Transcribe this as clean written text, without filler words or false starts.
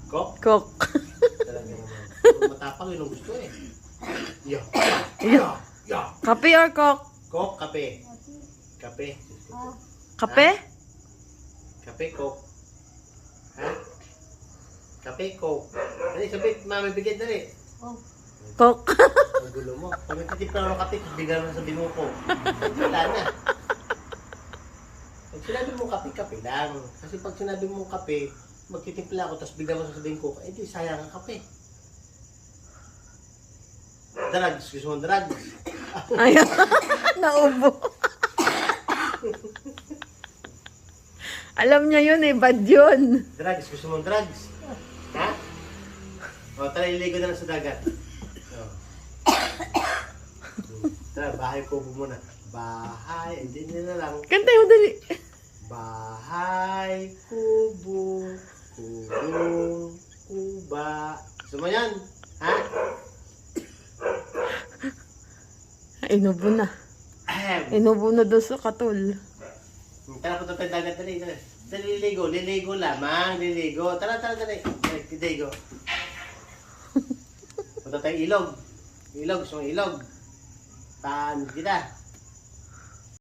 Kok? Cook. Talaga naman. Kung matapang yun ang gusto eh. Yo. Yo. Yo. Kape or cook? Kok, kape. Kape. Kape? Kape, kok. Ha? Kape, kok. Dali, sabi, mami, bigyan dali. Cook. Ang gulo mo. Pag nagtitipla ng kape, bigyan mo sa binuko. Wala na. Pag sinabi mo kape, kape lang. Kasi pag sinabi mo kape, magtitimpla ako, tapos bigyan mo sasabihin ko, eh di sayang ang kape. Drugs, gusto mo drugs? Ayun. Naubo. Alam niya yun eh, bad yun. Drugs, gusto mo drugs? Ha? O, tara, iligo na lang sa dagat. O. Tara, bahay kubo muna. Bahay, hindi na lang. Kantay mo dali. Bahay, kubo, kubong, kuba. Gusto mo yan? Ha? Inubo na. Ahem. Inubo na doon sa katul. Tara, punta tayo dagat, dali. Dali, liligo. Liligo lamang. Liligo. Tara, dali. Liligo. Punta tayo ilog. Ilog, gusto mong ilog. Taan kita.